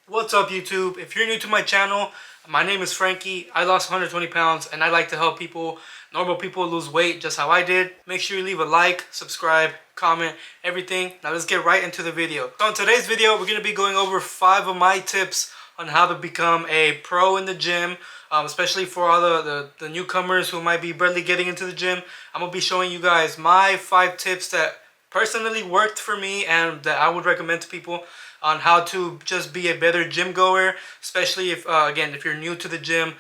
What's up, YouTube? If you're new to my channel, my name is Frankie. I lost 120 pounds and I like to help people, normal people, lose weight just how I did. Make sure you leave a like, subscribe, comment, everything. Now let's get right into the video. So in today's video, we're going to be going over 5 of my tips on how to become a pro in the gym, especially for all the newcomers who might be barely getting into the gym. I'm going to be showing you guys my 5 tips that personally worked for me and that I would recommend to people on how to just be a better gym goer, especially if again, if you're new to the gym.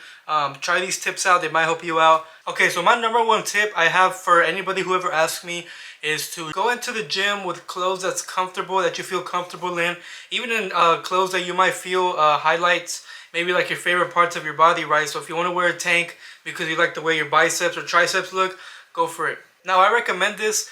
Try these tips out, they might help you out. Okay, so my number 1 tip I have for anybody who ever asks me is to go into the gym with clothes that's comfortable, that you feel comfortable in, even in clothes that you might feel highlights maybe like your favorite parts of your body, right? So if you want to wear a tank because you like the way your biceps or triceps look, go for it. Now I recommend this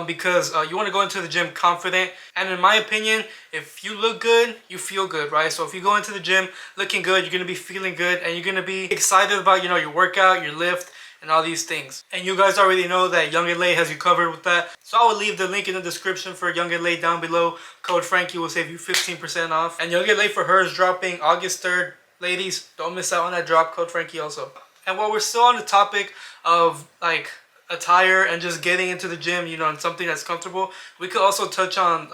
because you want to go into the gym confident, and in my opinion, if you look good, you feel good, right? So if you go into the gym looking good, you're going to be feeling good and you're going to be excited about, your workout, your lift, and all these things. And you guys already know that YoungLA has you covered with that. So I will leave the link in the description for YoungLA down below. Code Frankie will save you 15% off. And YoungLA for her is dropping August 3rd. Ladies, don't miss out on that drop. Code Frankie also. And while we're still on the topic of like attire and just getting into the gym, and something that's comfortable, we could also touch on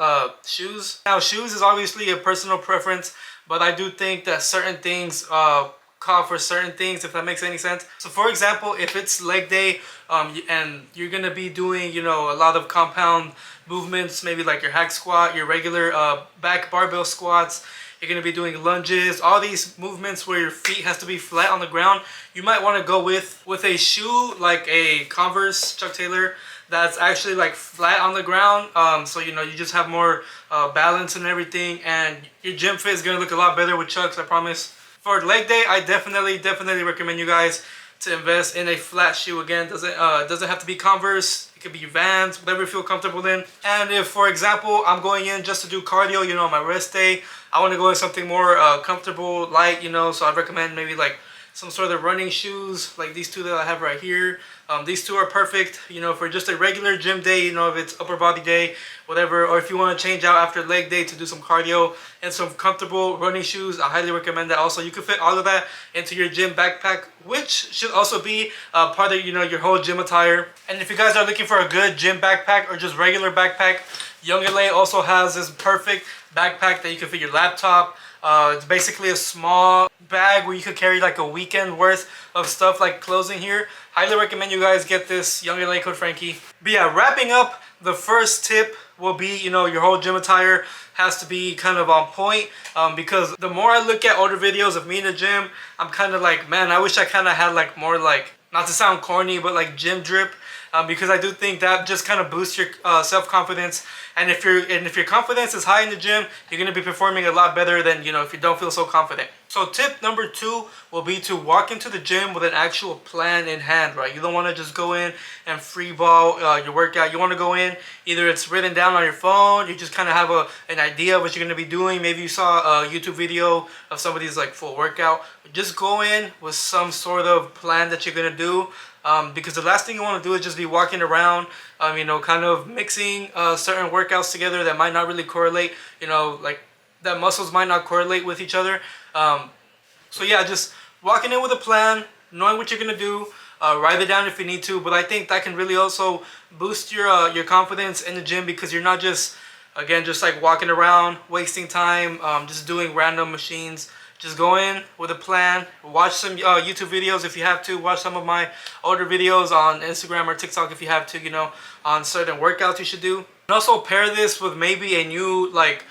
shoes. Now, shoes is obviously a personal preference, but I do think that certain things call for certain things, if that makes any sense. So for example, if it's leg day and you're gonna be doing a lot of compound movements, maybe like your hack squat, your regular back barbell squats, you're going to be doing lunges, all these movements where your feet has to be flat on the ground, you might want to go with a shoe like a Converse Chuck Taylor that's actually like flat on the ground. So you just have more balance and everything, and your gym fit is going to look a lot better with Chucks, I promise. For leg day, I definitely recommend you guys to invest in a flat shoe. Again, doesn't have to be Converse. It could be Vans, whatever you feel comfortable in. And if, for example, I'm going in just to do cardio, on my rest day, I want to go in something more comfortable, light, so I recommend maybe like some sort of running shoes, like these two that I have right here. These two are perfect, for just a regular gym day, if it's upper body day, whatever, or if you want to change out after leg day to do some cardio and some comfortable running shoes, I highly recommend that. Also, you can fit all of that into your gym backpack, which should also be part of, your whole gym attire. And if you guys are looking for a good gym backpack or just regular backpack, YoungLA also has this perfect backpack that you can fit your laptop. It's basically a small bag where you could carry like a weekend worth of stuff like clothes in here. Highly recommend you guys get this YoungLA Code Frankie. But yeah, wrapping up, the first tip will be, your whole gym attire has to be kind of on point, because the more I look at older videos of me in the gym, I'm kind of like, man, I wish I kind of had like more like, not to sound corny, but like gym drip. Because I do think that just kind of boosts your self-confidence, and if your confidence is high in the gym, you're going to be performing a lot better than if you don't feel so confident. So tip number 2 will be to walk into the gym with an actual plan in hand, right? You don't want to just go in and free ball your workout. You want to go in, either it's written down on your phone, you just kind of have an idea of what you're going to be doing. Maybe you saw a YouTube video of somebody's like full workout. Just go in with some sort of plan that you're going to do. Because the last thing you want to do is just be walking around, kind of mixing certain workouts together that might not really correlate, like that muscles might not correlate with each other. So yeah, just walking in with a plan, knowing what you're going to do, write it down if you need to, but I think that can really also boost your confidence in the gym, because you're not just, again, just like walking around, wasting time, just doing random machines. Just go in with a plan, watch some YouTube videos if you have to, watch some of my older videos on Instagram or TikTok if you have to, on certain workouts you should do. And also pair this with maybe a new like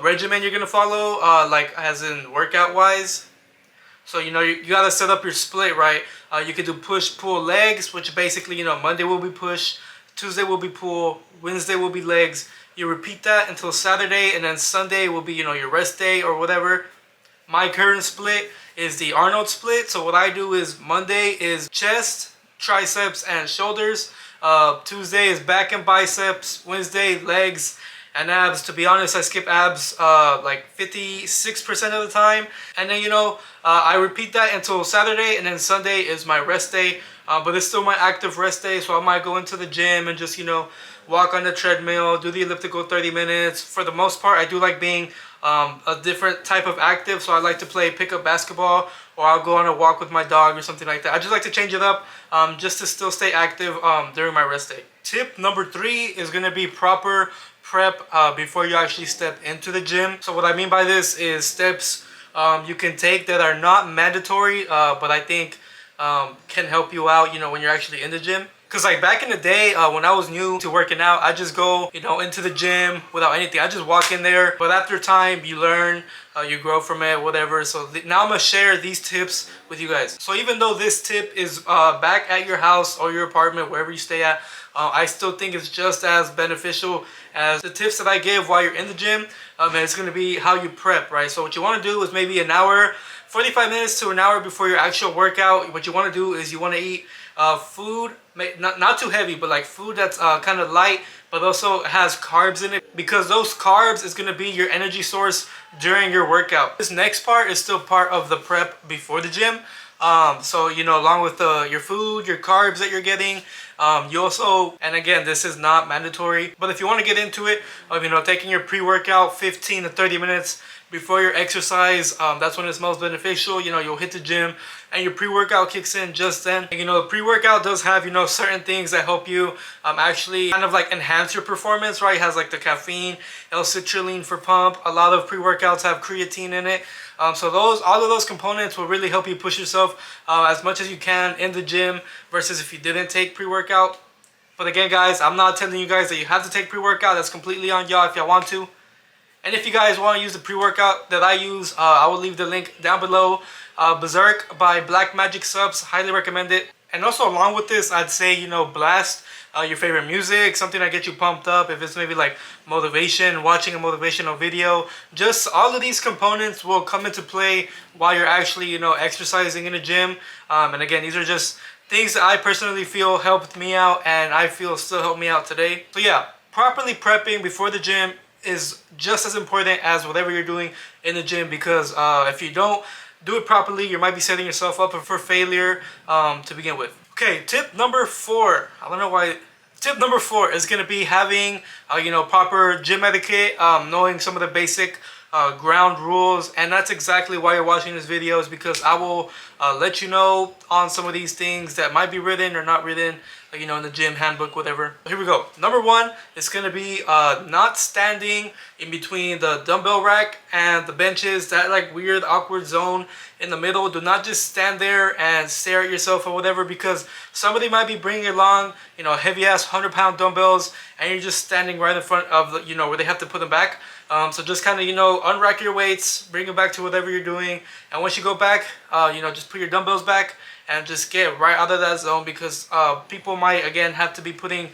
regimen you're going to follow, like as in workout wise. So, you got to set up your split, right? You could do push, pull, legs, which basically, Monday will be push, Tuesday will be pull, Wednesday will be legs. You repeat that until Saturday, and then Sunday will be, your rest day or whatever. My current split is the Arnold split. So what I do is Monday is chest, triceps, and shoulders. Tuesday is back and biceps. Wednesday, legs and abs. To be honest, I skip abs like 56% of the time. And then, I repeat that until Saturday, and then Sunday is my rest day. But it's still my active rest day, so I might go into the gym and just, walk on the treadmill, do the elliptical 30 minutes. For the most part, I do like being a different type of active, so I like to play pickup basketball, or I'll go on a walk with my dog or something like that. I just like to change it up just to still stay active during my rest day. Tip number 3 is going to be proper prep before you actually step into the gym. So what I mean by this is steps you can take that are not mandatory, but I think can help you out, you know, when you're actually in the gym. Because like back in the day when I was new to working out, I just go, you know, into the gym without anything. I just walk in there. But after time, you learn, you grow from it, whatever. So now I'm going to share these tips with you guys. So even though this tip is back at your house or your apartment, wherever you stay at, I still think it's just as beneficial as the tips that I give while you're in the gym. And it's going to be how you prep, right? So what you want to do is maybe an hour, 45 minutes to an hour before your actual workout. What you want to do is you want to eat food, not too heavy, but like food that's kind of light, but also has carbs in it, because those carbs is going to be your energy source during your workout. This next part is still part of the prep before the gym. So, you know, along with your food, your carbs that you're getting, you also, and again, this is not mandatory, but if you want to get into it, you know, taking your pre-workout 15 to 30 minutes before your exercise, that's when it's most beneficial. You know, you'll hit the gym and your pre-workout kicks in just then. And, you know, the pre-workout does have, you know, certain things that help you actually kind of like enhance your performance, right? It has like the caffeine, L-citrulline for pump. A lot of pre-workouts have creatine in it. So all of those components will really help you push yourself as much as you can in the gym versus if you didn't take pre-workout. But again, guys, I'm not telling you guys that you have to take pre-workout. That's completely on y'all if y'all want to. And if you guys want to use the pre-workout that I use, I will leave the link down below. Berserk by Black Magic Supps, highly recommend it. And also along with this, I'd say, you know, blast your favorite music, something that gets you pumped up. If it's maybe like motivation, watching a motivational video, just all of these components will come into play while you're actually, you know, exercising in the gym. And again, these are just things that I personally feel helped me out, and I feel still help me out today. So yeah, properly prepping before the gym is just as important as whatever you're doing in the gym, because if you don't do it properly, you might be setting yourself up for failure to begin with. Okay, tip number 4. I don't know why. Tip number 4 is going to be having, you know, proper gym etiquette, knowing some of the basic ground rules. And that's exactly why you're watching this video, is because I will let you know on some of these things that might be written or not written, you know, in the gym handbook, whatever. Here we go. Number 1 is going to be not standing in between the dumbbell rack and the benches. That like weird awkward zone in the middle. Do not just stand there and stare at yourself or whatever, because somebody might be bringing along, you know, heavy ass 100-pound dumbbells, and you're just standing right in front of the, you know, where they have to put them back. So just kind of, you know, unrack your weights, bring them back to whatever you're doing, and once you go back, you know, just put your dumbbells back and just get right out of that zone, because people might, again, have to be putting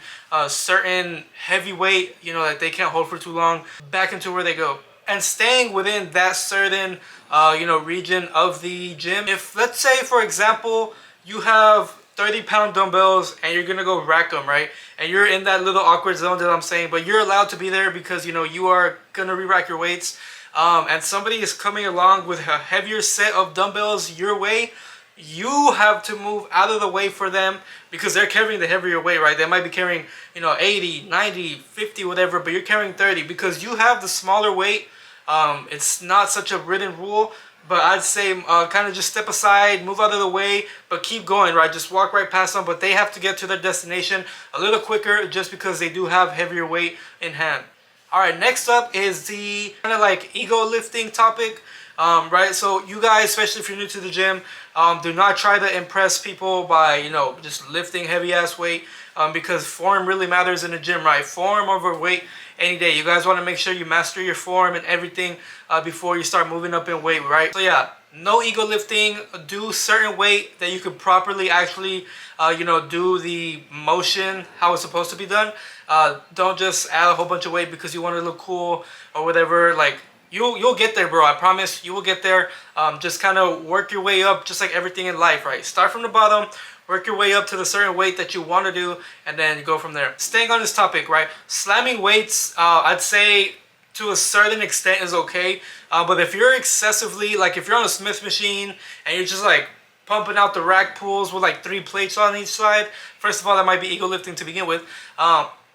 certain heavy weight, you know, that they can't hold for too long, back into where they go. And staying within that certain, you know, region of the gym. If, let's say, for example, you have 30-pound dumbbells and you're going to go rack them, right? And you're in that little awkward zone that I'm saying, but you're allowed to be there because, you know, you are going to re-rack your weights. And somebody is coming along with a heavier set of dumbbells your way, you have to move out of the way for them, because they're carrying the heavier weight, right? They might be carrying, you know, 80, 90, 50, whatever, but you're carrying 30 because you have the smaller weight. It's not such a written rule, but I'd say kind of just step aside, move out of the way, but keep going, right? Just walk right past them, but they have to get to their destination a little quicker just because they do have heavier weight in hand. All right, next up is the kind of like ego lifting topic. Right, so you guys, especially if you're new to the gym, do not try to impress people by, you know, just lifting heavy ass weight, because form really matters in the gym, right? Form over weight any day. You guys want to make sure you master your form and everything before you start moving up in weight, right? So yeah, no ego lifting. Do certain weight that you could properly actually, you know, do the motion how it's supposed to be done. Don't just add a whole bunch of weight because you want to look cool or whatever. Like, You'll get there, bro. I promise you will get there. Just kind of work your way up, just like everything in life, right? Start from the bottom, work your way up to the certain weight that you want to do, and then go from there. Staying on this topic, right? Slamming weights, I'd say to a certain extent is okay. But if you're excessively, like if you're on a Smith machine and you're just like pumping out the rack pulls with like 3 plates on each side, first of all, that might be ego lifting to begin with.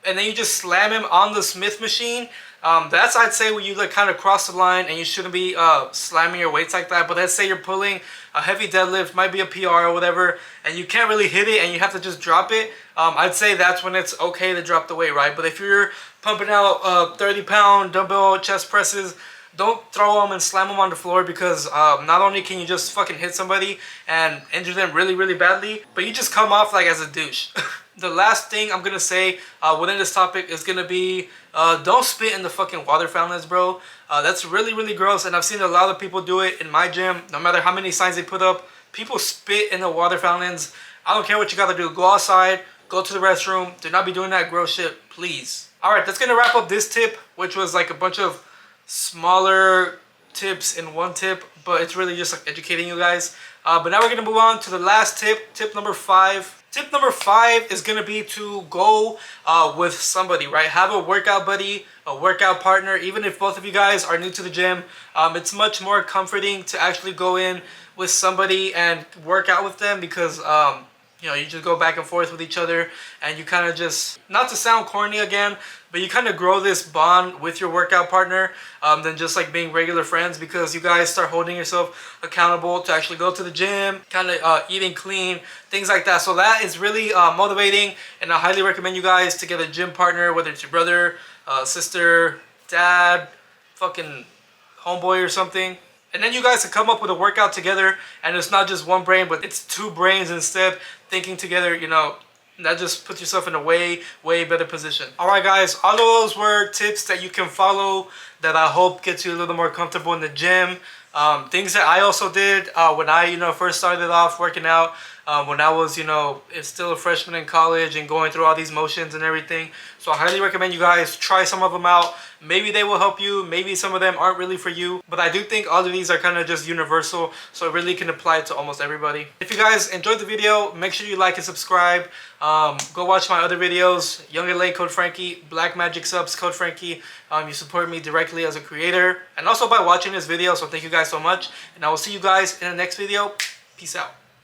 and then you just slam him on the Smith machine. That's, I'd say, where you like kind of cross the line, and you shouldn't be slamming your weights like that. But let's say you're pulling a heavy deadlift, might be a PR or whatever, and you can't really hit it and you have to just drop it. I'd say that's when it's okay to drop the weight, right? But if you're pumping out 30-pound dumbbell chest presses, don't throw them and slam them on the floor, because not only can you just fucking hit somebody and injure them really, really badly, but you just come off like as a douche. The last thing I'm gonna say within this topic is gonna be don't spit in the fucking water fountains, bro. That's really, really gross, and I've seen a lot of people do it in my gym. No matter how many signs they put up, people spit in the water fountains. I don't care what you gotta do. Go outside, go to the restroom. Do not be doing that gross shit, please. Alright, that's gonna wrap up this tip, which was like a bunch of smaller tips in one tip, but it's really just like educating you guys. But now we're gonna move on to the last tip, tip number 5. Tip number 5 is gonna be to go with somebody, right? Have a workout buddy, a workout partner. Even if both of you guys are new to the gym, it's much more comforting to actually go in with somebody and work out with them, because you know, you just go back and forth with each other, and you kind of just, not to sound corny again, but you kind of grow this bond with your workout partner than just like being regular friends, because you guys start holding yourself accountable to actually go to the gym, kind of eating clean, things like that. So that is really motivating, and I highly recommend you guys to get a gym partner, whether it's your brother, sister, dad, fucking homeboy or something. And then you guys can come up with a workout together, and it's not just one brain, but it's 2 brains instead thinking together. You know, that just puts yourself in a way, way better position. Alright guys, all of those were tips that you can follow that I hope gets you a little more comfortable in the gym. Things that I also did when I, you know, first started off working out, when I was, you know, still a freshman in college and going through all these motions and everything. So I highly recommend you guys try some of them out. Maybe they will help you, maybe some of them aren't really for you, but I do think all of these are kind of just universal, so it really can apply to almost everybody. If you guys enjoyed the video, make sure you like and subscribe. Go watch my other videos, YoungLA Code Franky, Black Magic Supps Code Franky. You support me directly as a creator, and also by watching this video, so thank you guys so much, and I will see you guys in the next video. Peace out.